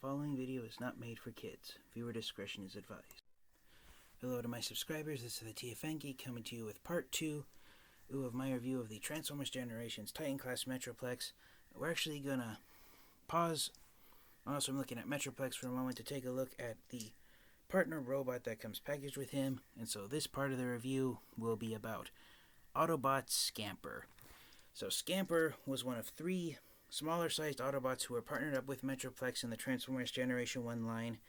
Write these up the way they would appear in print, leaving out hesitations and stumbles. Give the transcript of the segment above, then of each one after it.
following video is not made for kids. Viewer discretion is advised. Hello to my subscribers, this is the TFN Geek coming to you with part 2 of my review of the Transformers Generations Titan Class Metroplex. We're actually gonna pause also I'm looking at Metroplex for a moment to take a look at the partner robot that comes packaged with him, and so this part of the review will be about Autobot Scamper. So Scamper was one of 3 smaller-sized Autobots who were partnered up with Metroplex in the Transformers Generation 1 line,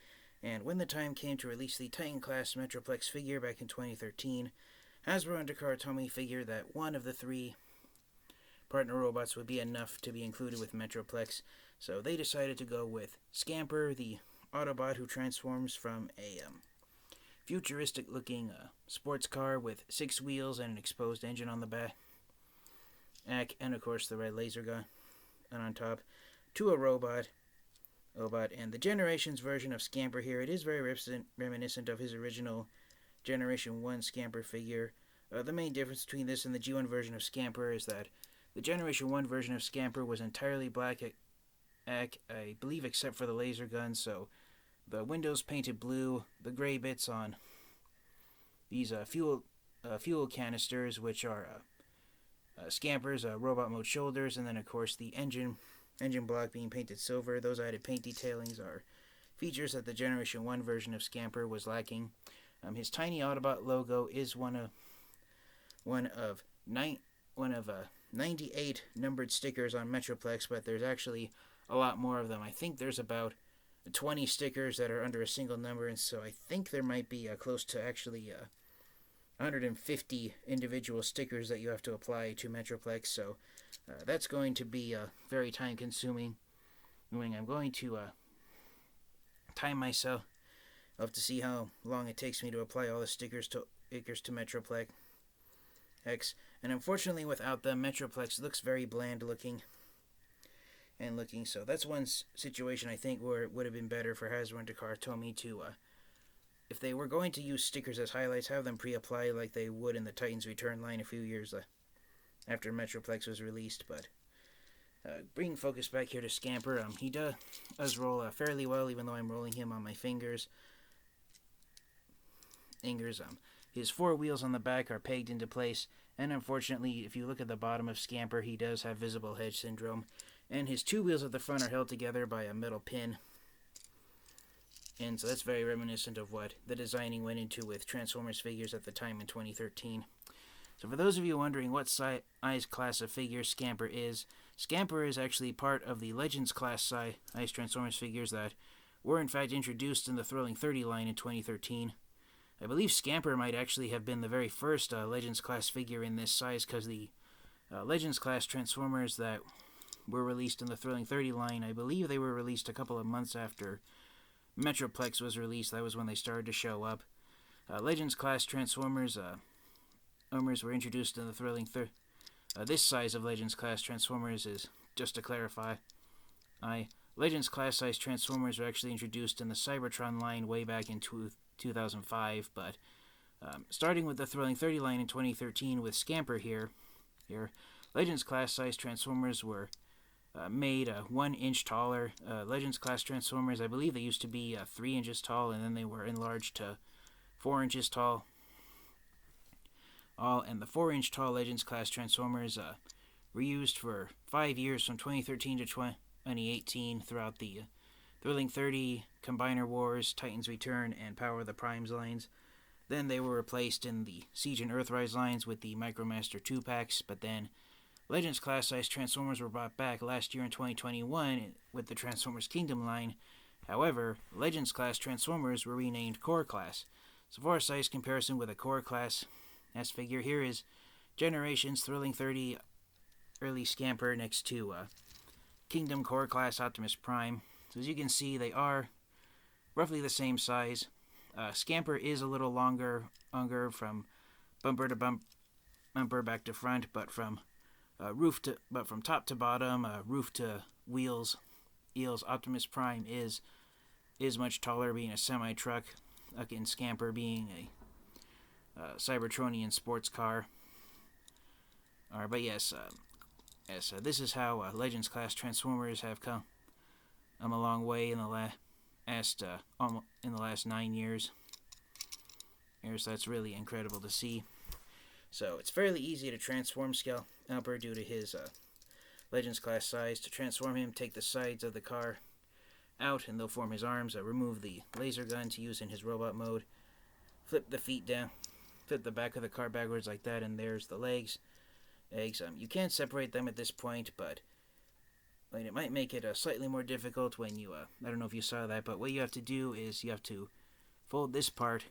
and when the time came to release the Titan Class Metroplex figure back in 2013, Hasbro and Takara Tomy figured that one of the 3 partner robots would be enough to be included with Metroplex, so they decided to go with Scamper, the Autobot who transforms from a futuristic-looking sports car with 6 wheels and an exposed engine on the back, and of course the red laser gun on top, to a robot. And the Generations version of Scamper here, it is very reminiscent of his original Generation 1 Scamper figure. The main difference between this and the G1 version of Scamper is that the Generation 1 version of Scamper was entirely black, I believe, except for the laser gun, so the windows painted blue, the gray bits on these fuel canisters, which are Scamper's robot mode shoulders, and then of course the engine block being painted silver. Those added paint detailings are features that the Generation 1 version of Scamper was lacking. His tiny Autobot logo is one of 98 numbered stickers on Metroplex, but there's actually a lot more of them. I think there's about 20 stickers that are under a single number, and so I think there might be close to actually 150 individual stickers that you have to apply to Metroplex, so that's going to be very time consuming. I'm going to time myself up to see how long it takes me to apply all the stickers to Metroplex. And unfortunately without them, Metroplex looks very bland looking, so that's one situation I think where it would have been better for Hasbro and Takara Tomy to if they were going to use stickers as highlights, have them pre-apply like they would in the Titans Return line a few years after Metroplex was released. But bringing focus back here to Scamper, he does roll fairly well, even though I'm rolling him on my fingers. His 4 wheels on the back are pegged into place, and unfortunately, if you look at the bottom of Scamper, he does have visible hedge syndrome, and his 2 wheels at the front are held together by a metal pin. And so that's very reminiscent of what the designing went into with Transformers figures at the time in 2013. So for those of you wondering what size class of figure Scamper is actually part of the Legends class size Transformers figures that were in fact introduced in the Thrilling 30 line in 2013. I believe Scamper might actually have been the very first Legends class figure in this size, because the Legends class Transformers that were released in the Thrilling 30 line, I believe they were released a couple of months after Metroplex was released. That was when they started to show up. Legends class Transformers were introduced in the Thrilling this size of Legends class Transformers is, just to clarify, Legends class size Transformers were actually introduced in the Cybertron line way back in 2005, but starting with the Thrilling 30 line in 2013 with Scamper here, Legends class size Transformers were made 1 inch taller. Legends class Transformers, I believe they used to be 3 inches tall, and then they were enlarged to 4 inches tall. And the 4-inch tall Legends class Transformers were used for 5 years from 2013 to 2018 throughout the Thrilling 30, Combiner Wars, Titans Return, and Power of the Primes lines. Then they were replaced in the Siege and Earthrise lines with the Micromaster 2-packs, but then Legends class size Transformers were brought back last year in 2021 with the Transformers Kingdom line. However, Legends class Transformers were renamed Core class. So for a size comparison with a Core class figure, here is Generations Thrilling 30 early Scamper next to Kingdom Core class Optimus Prime. So as you can see, they are roughly the same size. Scamper is a little longer from bumper to bumper back to front, but from from top to bottom, roof to wheels, Optimus Prime is much taller, being a semi-truck, and Scamper being a Cybertronian sports car. But yes, this is how Legends class Transformers have come a long way in the last 9 years. So that's really incredible to see. So it's fairly easy to transform Scamper due to his Legends class size. To transform him, take the sides of the car out and they'll form his arms. Remove the laser gun to use in his robot mode. Flip the feet down. Flip the back of the car backwards like that, and there's the legs. You can't separate them at this point, but it might make it slightly more difficult when you, I don't know if you saw that, but what you have to do is you have to fold this part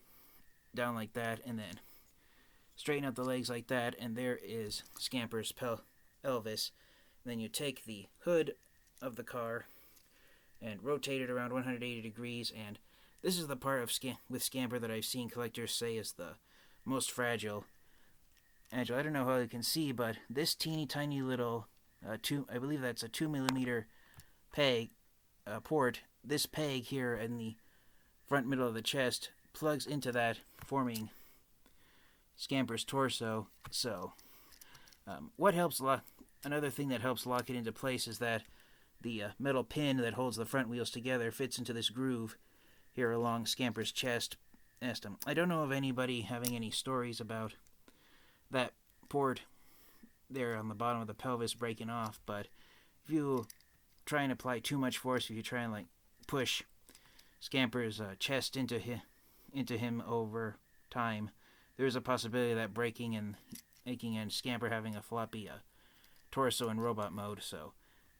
down like that, and then straighten out the legs like that, and there is Scamper's pelvis. Then you take the hood of the car and rotate it around 180 degrees, and this is the part of with Scamper that I've seen collectors say is the most fragile. I don't know how you can see, but this teeny tiny little, I believe that's a 2mm peg, port, this peg here in the front middle of the chest plugs into that, forming Scamper's torso. So, another thing that helps lock it into place is that the metal pin that holds the front wheels together fits into this groove here along Scamper's chest. I don't know of anybody having any stories about that port there on the bottom of the pelvis breaking off, but if you try and apply too much force, if you try and push Scamper's chest into him over time, there's a possibility of that breaking and making and Scamper having a floppy torso in robot mode. So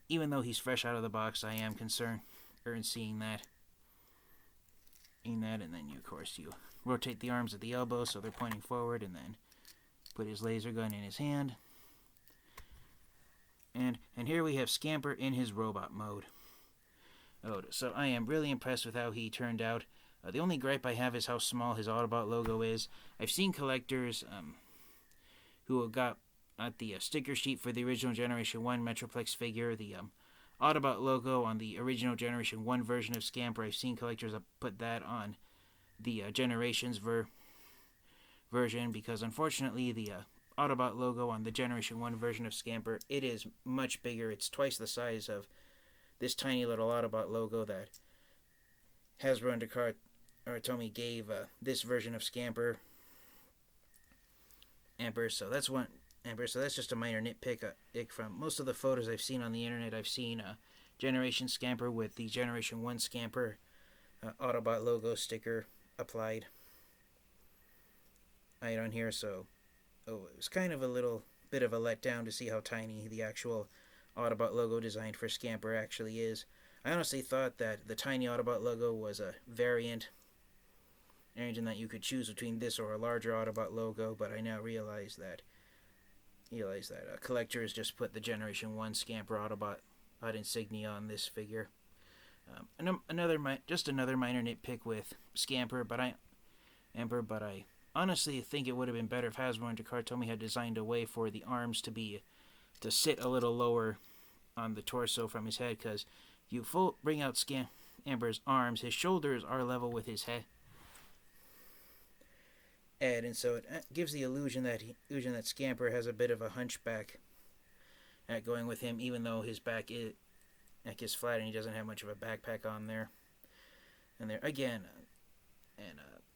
even though he's fresh out of the box, I am concerned in seeing that. And then of course you rotate the arms at the elbow so they're pointing forward, and then put his laser gun in his hand. And here we have Scamper in his robot mode. So I am really impressed with how he turned out. The only gripe I have is how small his Autobot logo is. I've seen collectors who have got at the sticker sheet for the original Generation 1 Metroplex figure, the Autobot logo on the original Generation 1 version of Scamper. I've seen collectors put that on the Generations version, because unfortunately the Autobot logo on the Generation 1 version of Scamper, it is much bigger. It's twice the size of this tiny little Autobot logo that Hasbro and Tomy gave this version of Scamper. So that's just a minor nitpick from most of the photos I've seen on the internet. I've seen Generation Scamper with the Generation 1 Scamper Autobot logo sticker applied right on here. So it was kind of a little bit of a letdown to see how tiny the actual Autobot logo designed for Scamper actually is. I honestly thought that the tiny Autobot logo was a variant and that you could choose between this or a larger Autobot logo, but I now realize that collectors just put the Generation 1 Scamper Autobot insignia on this figure. Another minor nitpick with Scamper, but I honestly think it would have been better if Hasbro and Tomy had designed a way for the arms to sit a little lower on the torso from his head, because if you bring out Scamper's arms, his shoulders are level with his head. And so it gives the illusion that Scamper has a bit of a hunchback going with him, even though his back is flat and he doesn't have much of a backpack on there. And there again,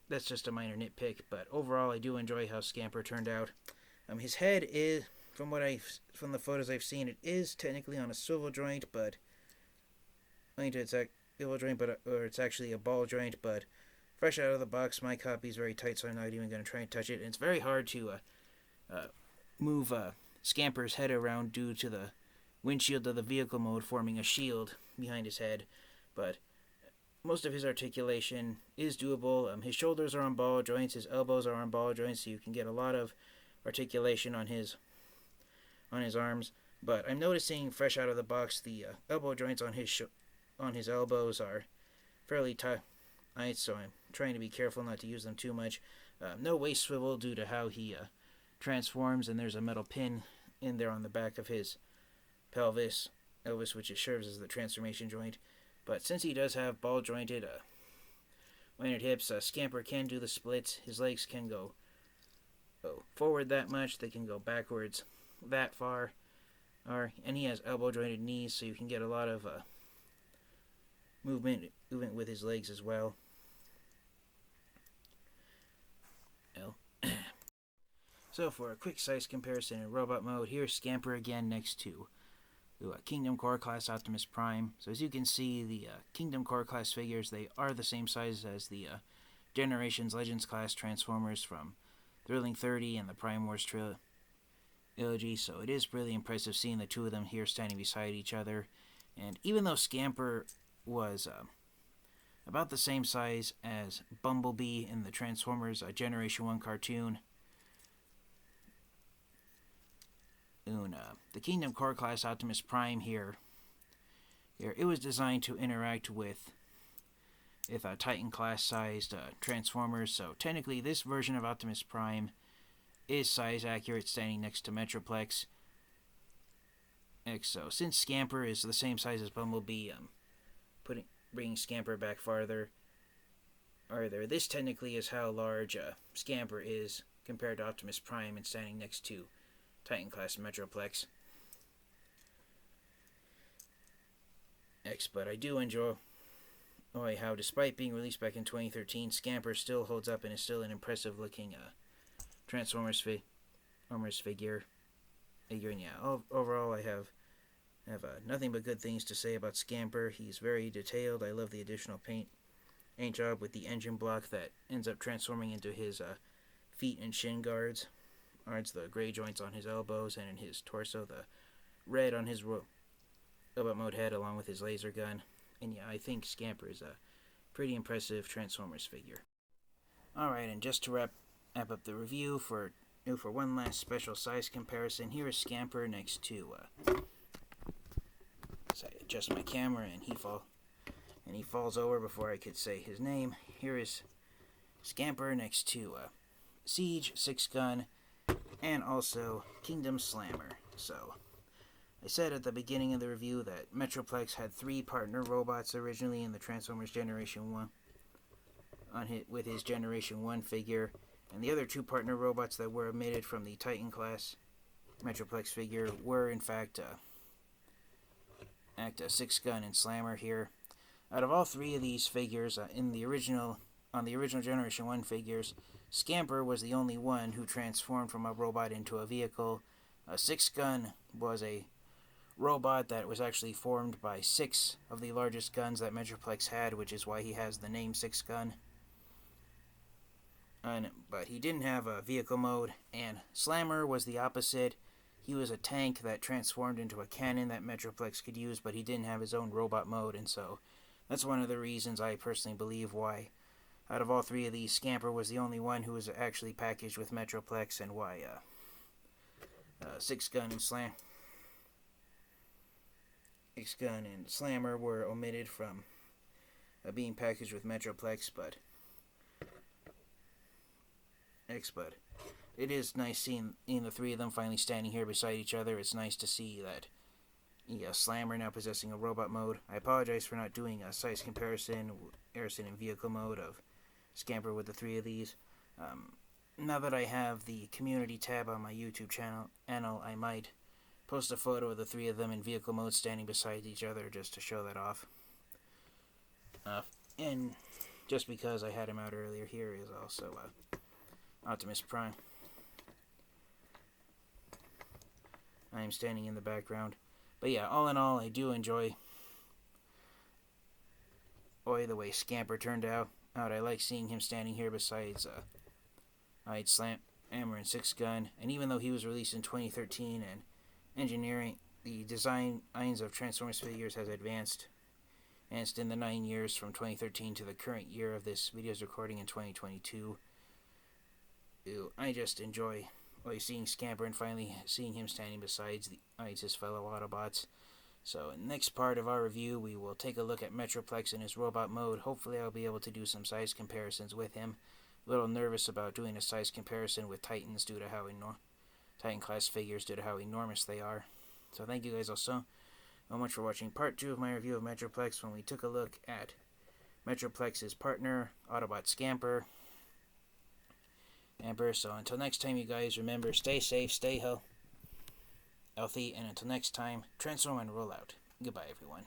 that's just a minor nitpick, but overall I do enjoy how Scamper turned out. His head is, from the photos I've seen, it is technically on a swivel joint, but it's actually a ball joint, but fresh out of the box, my copy is very tight, so I'm not even going to try and touch it. And it's very hard to move Scamper's head around due to the windshield of the vehicle mode forming a shield behind his head. But most of his articulation is doable. His shoulders are on ball joints, his elbows are on ball joints, so you can get a lot of articulation on his arms. But I'm noticing, fresh out of the box, the elbow joints on his elbows are fairly tight. So I'm trying to be careful not to use them too much. No waist swivel due to how he transforms, and there's a metal pin in there on the back of his pelvis, which serves as the transformation joint. But since he does have ball jointed hips, Scamper can do the splits. His legs can go forward that much, they can go backwards that far, and he has elbow jointed knees, so you can get a lot of movement with his legs as well. So for a quick size comparison in robot mode, here's Scamper again next to Kingdom Core Class Optimus Prime. So as you can see, the Kingdom Core Class figures, they are the same size as the Generations Legends Class Transformers from Thrilling 30 and the Prime Wars trilogy. So it is really impressive seeing the two of them here standing beside each other. And even though Scamper was about the same size as Bumblebee in the Transformers Generation 1 cartoon, the Kingdom Core Class Optimus Prime here, it was designed to interact with Titan Class sized Transformers. So technically this version of Optimus Prime is size accurate, standing next to Metroplex. So since Scamper is the same size as Bumblebee, bringing Scamper back farther, this technically is how large Scamper is compared to Optimus Prime and standing next to Titan Class Metroplex. But I do enjoy how, despite being released back in 2013, Scamper still holds up and is still an impressive looking Transformers figure. And yeah, overall I have nothing but good things to say about Scamper. He's very detailed. I love the additional paint job with the engine block that ends up transforming into his feet and shin guards. The gray joints on his elbows and in his torso, the red on his robot mode head along with his laser gun. And yeah, I think Scamper is a pretty impressive Transformers figure. Alright, and just to wrap up the review for one last special size comparison, here is Scamper next to so I adjust my camera and he falls over before I could say his name. Here is Scamper next to Siege, Sixgun, and also Kingdom Slammer. So I said at the beginning of the review that Metroplex had 3 partner robots originally in the Transformers Generation 1 with his Generation 1 figure, and the other 2 partner robots that were omitted from the Titan Class Metroplex figure were in fact Sixgun and Slammer here. Out of all 3 of these figures on the original Generation 1 figures, Scamper was the only one who transformed from a robot into a vehicle. Sixgun was a robot that was actually formed by 6 of the largest guns that Metroplex had, which is why he has the name Sixgun. But he didn't have a vehicle mode, and Slammer was the opposite. He was a tank that transformed into a cannon that Metroplex could use, but he didn't have his own robot mode, and so that's one of the reasons I personally believe why out of all 3 of these, Scamper was the only one who was actually packaged with Metroplex, and why Sixgun and Slammer were omitted from being packaged with Metroplex. But it is nice seeing the 3 of them finally standing here beside each other. It's nice to see that Slammer now possessing a robot mode. I apologize for not doing a size comparison and vehicle mode of Scamper with the 3 of these. Now that I have the community tab on my YouTube channel, I might post a photo of the 3 of them in vehicle mode standing beside each other just to show that off. And just because I had him out earlier, here is also Optimus Prime. I am standing in the background. But yeah, all in all, I do enjoy the way Scamper turned out. I like seeing him standing here besides Slammer and Sixgun. And even though he was released in 2013 and engineering, the designs of Transformers figures has advanced in the 9 years from 2013 to the current year of this video's recording in 2022. I just enjoy seeing Scamper and finally seeing him standing beside his fellow Autobots. So in the next part of our review, we will take a look at Metroplex in his robot mode. Hopefully I'll be able to do some size comparisons with him. A little nervous about doing a size comparison with Titans due to Titan class figures due to how enormous they are. So thank you guys all so much for watching part 2 of my review of Metroplex, when we took a look at Metroplex's partner, Autobot Scamper. So until next time, you guys, remember, stay safe, stay healthy, and until next time, transform and roll out. Goodbye, everyone.